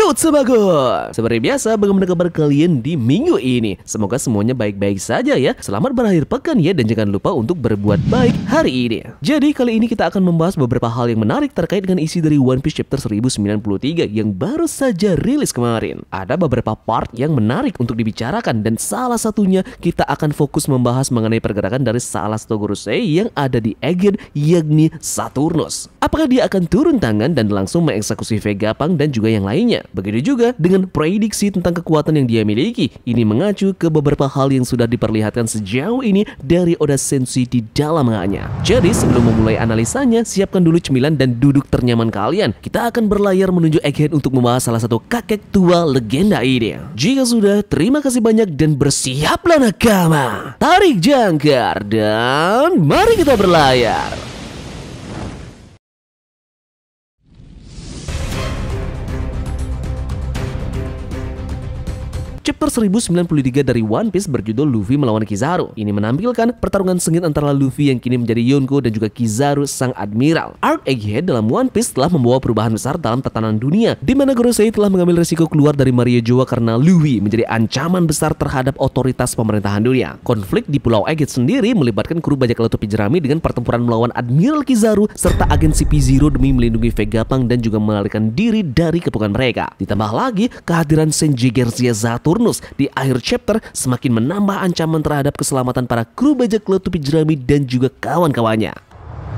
Salut sebagus. Seperti biasa, bagaimana kabar kalian di minggu ini? Semoga semuanya baik-baik saja ya. Selamat berakhir pekan ya, dan jangan lupa untuk berbuat baik hari ini. Jadi kali ini kita akan membahas beberapa hal yang menarik terkait dengan isi dari One Piece chapter 1093 yang baru saja rilis kemarin. Ada beberapa part yang menarik untuk dibicarakan, dan salah satunya kita akan fokus membahas mengenai pergerakan dari salah satu Gorosei yang ada di Aegean, yakni Saturnus. Apakah dia akan turun tangan dan langsung mengeksekusi Vegapunk dan juga yang lainnya? Begitu juga dengan prediksi tentang kekuatan yang dia miliki. Ini mengacu ke beberapa hal yang sudah diperlihatkan sejauh ini dari Oda Sensei di dalam manganya. Jadi sebelum memulai analisanya, siapkan dulu cemilan dan duduk ternyaman kalian. Kita akan berlayar menuju Egghead untuk membahas salah satu kakek tua legenda ini. Jika sudah, terima kasih banyak dan bersiaplah nakama. Tarik jangkar dan mari kita berlayar. Chapter 1093 dari One Piece berjudul Luffy melawan Kizaru. Ini menampilkan pertarungan sengit antara Luffy yang kini menjadi Yonko dan juga Kizaru sang admiral. Arc Egghead dalam One Piece telah membawa perubahan besar dalam tatanan dunia, di mana Gorosei telah mengambil resiko keluar dari Maria Joa karena Luffy menjadi ancaman besar terhadap otoritas pemerintahan dunia. Konflik di Pulau Egghead sendiri melibatkan kru bajak laut topi jerami dengan pertempuran melawan Admiral Kizaru serta agen CP0 demi melindungi Vegapunk dan juga melarikan diri dari kepungan mereka. Ditambah lagi kehadiran Sanji Garcia Saturnus di akhir chapter semakin menambah ancaman terhadap keselamatan para kru bajak laut topi jerami dan juga kawan-kawannya.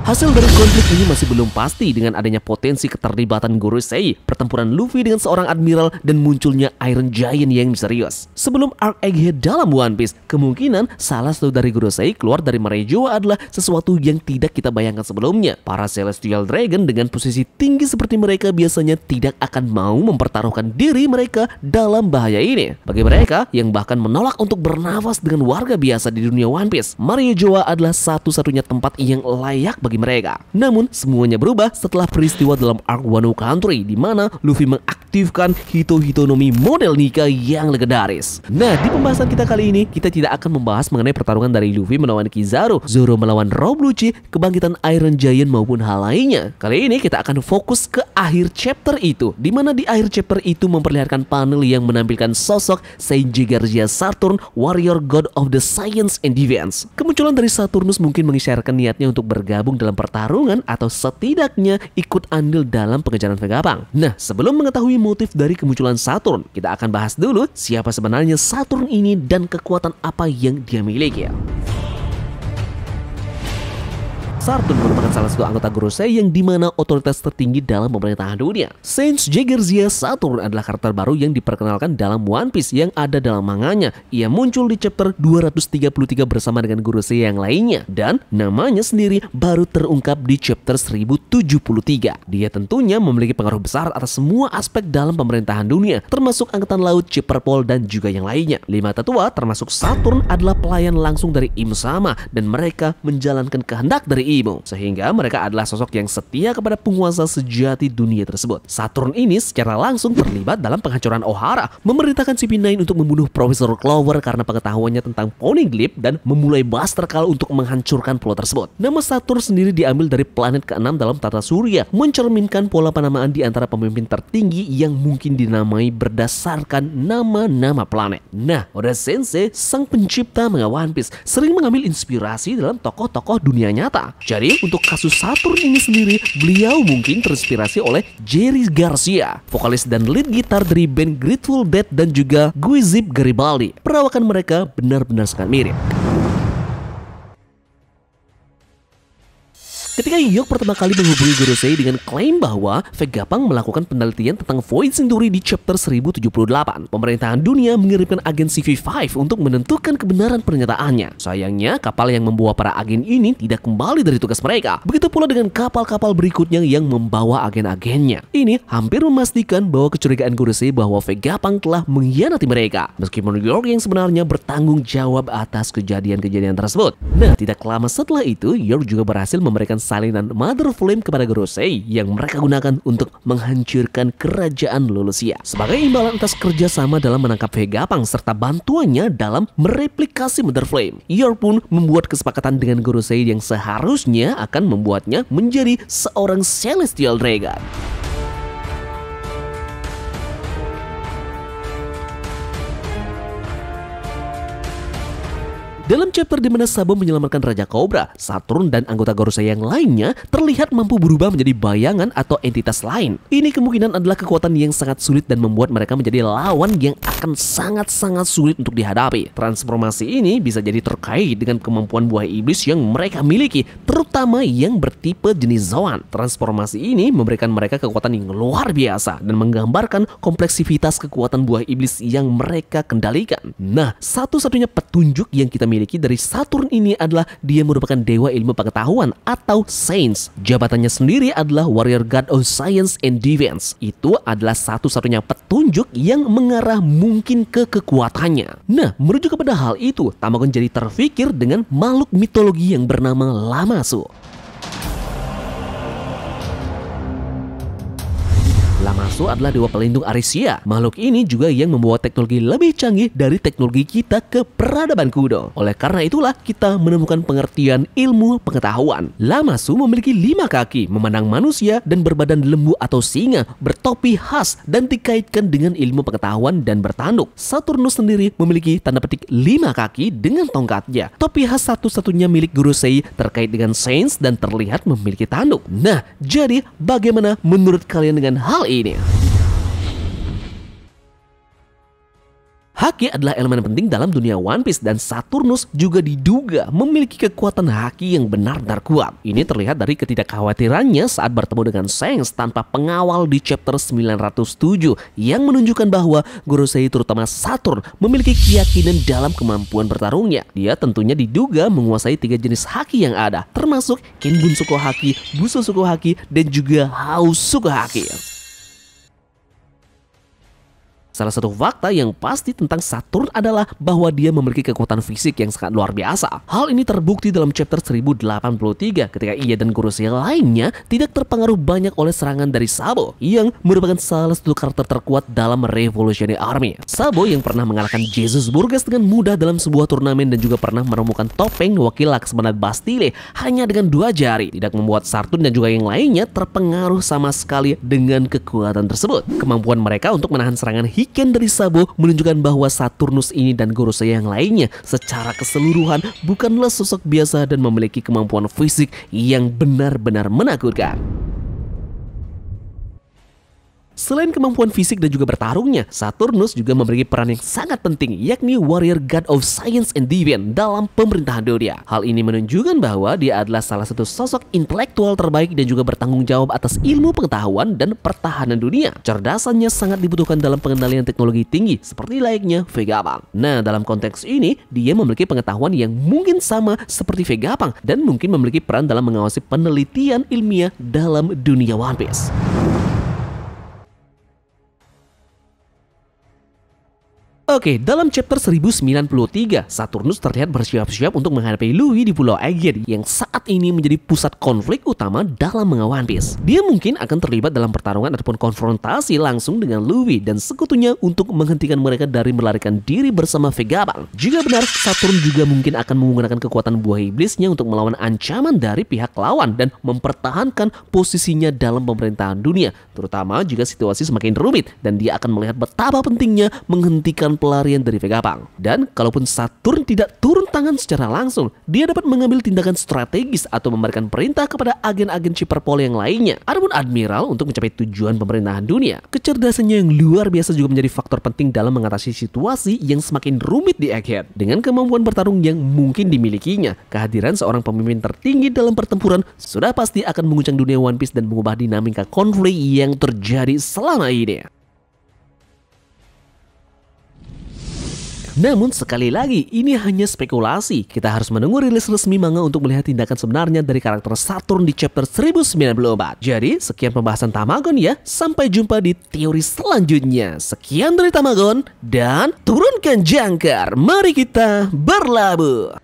Hasil dari konflik ini masih belum pasti dengan adanya potensi keterlibatan Gorosei, pertempuran Luffy dengan seorang admiral, dan munculnya Iron Giant yang misterius. Sebelum Arc Egghead dalam One Piece, kemungkinan salah satu dari Gorosei keluar dari Maria Joa adalah sesuatu yang tidak kita bayangkan sebelumnya. Para Celestial Dragon dengan posisi tinggi seperti mereka biasanya tidak akan mau mempertaruhkan diri mereka dalam bahaya ini. Bagi mereka yang bahkan menolak untuk bernafas dengan warga biasa di dunia One Piece, Maria Joa adalah satu-satunya tempat yang layak bagi mereka. Namun semuanya berubah setelah peristiwa dalam Arc Wano Country, di mana Luffy mengaktifkan Hito-Hitonomi model Nika yang legendaris. Nah, di pembahasan kita kali ini kita tidak akan membahas mengenai pertarungan dari Luffy melawan Kizaru, Zoro melawan Rob Lucci, kebangkitan Iron Giant maupun hal lainnya. Kali ini kita akan fokus ke akhir chapter itu, di mana di akhir chapter itu memperlihatkan panel yang menampilkan sosok Sanji Garcia Saturn, warrior god of the science and defense. Kemunculan dari Saturnus mungkin mengisyaratkan niatnya untuk bergabung dalam pertarungan atau setidaknya ikut andil dalam pengejaran Vegapunk. Nah, sebelum mengetahui motif dari kemunculan Saturn, kita akan bahas dulu siapa sebenarnya Saturn ini dan kekuatan apa yang dia miliki. Saturn merupakan salah satu anggota Gorosei yang dimana otoritas tertinggi dalam pemerintahan dunia. Sanji Garcia Saturn adalah karakter baru yang diperkenalkan dalam One Piece yang ada dalam manganya. Ia muncul di chapter 233 bersama dengan Gorosei yang lainnya, dan namanya sendiri baru terungkap di chapter 1073. Dia tentunya memiliki pengaruh besar atas semua aspek dalam pemerintahan dunia, termasuk angkatan laut, Chipperpol, dan juga yang lainnya. 5 tetua termasuk Saturn adalah pelayan langsung dari Im Sama, dan mereka menjalankan kehendak dari Imo, sehingga mereka adalah sosok yang setia kepada penguasa sejati dunia tersebut. Saturn ini secara langsung terlibat dalam penghancuran Ohara, memerintahkan CP9 untuk membunuh Profesor Clover karena pengetahuannya tentang Poneglyph dan memulai Buster Call untuk menghancurkan pulau tersebut. Nama Saturn sendiri diambil dari planet ke-6 dalam tata surya, mencerminkan pola penamaan di antara pemimpin tertinggi yang mungkin dinamai berdasarkan nama-nama planet. Nah, Oda Sensei, sang pencipta manga One Piece, sering mengambil inspirasi dalam tokoh-tokoh dunia nyata. Jadi untuk kasus Saturn ini sendiri, beliau mungkin terinspirasi oleh Jerry Garcia, vokalis dan lead gitar dari band Grateful Dead, dan juga Giuseppe Garibaldi. Perawakan mereka benar-benar sangat mirip. Ketika York pertama kali menghubungi Gorosei dengan klaim bahwa Vegapunk melakukan penelitian tentang Void Century di chapter 1078, pemerintahan dunia mengirimkan agen CV5 untuk menentukan kebenaran pernyataannya. Sayangnya, kapal yang membawa para agen ini tidak kembali dari tugas mereka. Begitu pula dengan kapal-kapal berikutnya yang membawa agen-agennya. Ini hampir memastikan bahwa kecurigaan Gorosei bahwa Vegapunk telah mengkhianati mereka, meskipun York yang sebenarnya bertanggung jawab atas kejadian-kejadian tersebut. Nah, tidak lama setelah itu, York juga berhasil memberikan salinan Mother Flame kepada Gorosei yang mereka gunakan untuk menghancurkan kerajaan Lulusia. Sebagai imbalan atas kerjasama dalam menangkap Vegapunk serta bantuannya dalam mereplikasi Mother Flame, York pun membuat kesepakatan dengan Gorosei yang seharusnya akan membuatnya menjadi seorang Celestial Dragon. Dalam chapter di mana Sabo menyelamatkan Raja Cobra, Saturn dan anggota Gorosei yang lainnya terlihat mampu berubah menjadi bayangan atau entitas lain. Ini kemungkinan adalah kekuatan yang sangat sulit dan membuat mereka menjadi lawan yang akan sangat-sangat sulit untuk dihadapi. Transformasi ini bisa jadi terkait dengan kemampuan buah iblis yang mereka miliki, terutama yang bertipe jenis Zoan. Transformasi ini memberikan mereka kekuatan yang luar biasa dan menggambarkan kompleksivitas kekuatan buah iblis yang mereka kendalikan. Nah, satu-satunya petunjuk yang kita miliki dari Saturn ini adalah dia merupakan dewa ilmu pengetahuan atau Saints. Jabatannya sendiri adalah Warrior God of Science and Defense. Itu adalah satu-satunya petunjuk yang mengarah mungkin ke kekuatannya. Nah, merujuk kepada hal itu, Tamagon jadi terfikir dengan makhluk mitologi yang bernama Lamassu. Lamassu adalah dewa pelindung Arisia. Makhluk ini juga yang membawa teknologi lebih canggih dari teknologi kita ke peradaban kuno. Oleh karena itulah kita menemukan pengertian ilmu pengetahuan. Lamassu memiliki 5 kaki, memandang manusia dan berbadan lembu atau singa, bertopi khas dan dikaitkan dengan ilmu pengetahuan dan bertanduk. Saturnus sendiri memiliki tanda petik 5 kaki dengan tongkatnya. Topi khas satu-satunya milik Gorosei terkait dengan Saints dan terlihat memiliki tanduk. Nah, jadi bagaimana menurut kalian dengan hal ini? Haki adalah elemen penting dalam dunia One Piece dan Saturnus juga diduga memiliki kekuatan haki yang benar-benar kuat. Ini terlihat dari ketidakkhawatirannya saat bertemu dengan Shanks tanpa pengawal di chapter 907 yang menunjukkan bahwa Gorosei terutama Saturn memiliki keyakinan dalam kemampuan bertarungnya. Dia tentunya diduga menguasai 3 jenis haki yang ada, termasuk Kenbunsuko Haki, Busousuko Haki, dan juga Hausuko Haki. Salah satu fakta yang pasti tentang Saturn adalah bahwa dia memiliki kekuatan fisik yang sangat luar biasa. Hal ini terbukti dalam chapter 1083 ketika ia dan Gorosei lainnya tidak terpengaruh banyak oleh serangan dari Sabo yang merupakan salah satu karakter terkuat dalam Revolutionary Army. Sabo yang pernah mengalahkan Jesus Burgess dengan mudah dalam sebuah turnamen dan juga pernah menemukan topeng wakil Laksamana Bastille hanya dengan 2 jari tidak membuat Saturn dan juga yang lainnya terpengaruh sama sekali dengan kekuatan tersebut. Kemampuan mereka untuk menahan serangan Hiken dari Sabo menunjukkan bahwa Saturnus ini dan Gorosei yang lainnya secara keseluruhan bukanlah sosok biasa dan memiliki kemampuan fisik yang benar-benar menakutkan. Selain kemampuan fisik dan juga bertarungnya, Saturnus juga memiliki peran yang sangat penting, yakni Warrior God of Science and Defense dalam pemerintahan dunia. Hal ini menunjukkan bahwa dia adalah salah satu sosok intelektual terbaik dan juga bertanggung jawab atas ilmu pengetahuan dan pertahanan dunia. Cerdasannya sangat dibutuhkan dalam pengendalian teknologi tinggi, seperti layaknya Vegapunk. Nah, dalam konteks ini, dia memiliki pengetahuan yang mungkin sama seperti Vegapunk dan mungkin memiliki peran dalam mengawasi penelitian ilmiah dalam dunia One Piece. Oke, dalam chapter 1093, Saturnus terlihat bersiap-siap untuk menghadapi Luffy di Pulau Egghead yang saat ini menjadi pusat konflik utama dalam manga One Piece. Dia mungkin akan terlibat dalam pertarungan ataupun konfrontasi langsung dengan Luffy dan sekutunya untuk menghentikan mereka dari melarikan diri bersama Vegapunk. Jika benar, Saturn juga mungkin akan menggunakan kekuatan buah iblisnya untuk melawan ancaman dari pihak lawan dan mempertahankan posisinya dalam pemerintahan dunia, terutama jika situasi semakin rumit dan dia akan melihat betapa pentingnya menghentikan pelarian dari Vegapunk. Dan kalaupun Saturn tidak turun tangan secara langsung, dia dapat mengambil tindakan strategis atau memberikan perintah kepada agen-agen Chipperpol yang lainnya. Adapun Admiral untuk mencapai tujuan pemerintahan dunia. Kecerdasannya yang luar biasa juga menjadi faktor penting dalam mengatasi situasi yang semakin rumit di Egghead. Dengan kemampuan bertarung yang mungkin dimilikinya, kehadiran seorang pemimpin tertinggi dalam pertempuran sudah pasti akan mengguncang dunia One Piece dan mengubah dinamika konflik yang terjadi selama ini. Namun sekali lagi, ini hanya spekulasi. Kita harus menunggu rilis resmi manga untuk melihat tindakan sebenarnya dari karakter Saturn di chapter 1094. Jadi, sekian pembahasan Tamagon ya. Sampai jumpa di teori selanjutnya. Sekian dari Tamagon, dan turunkan jangkar. Mari kita berlabuh.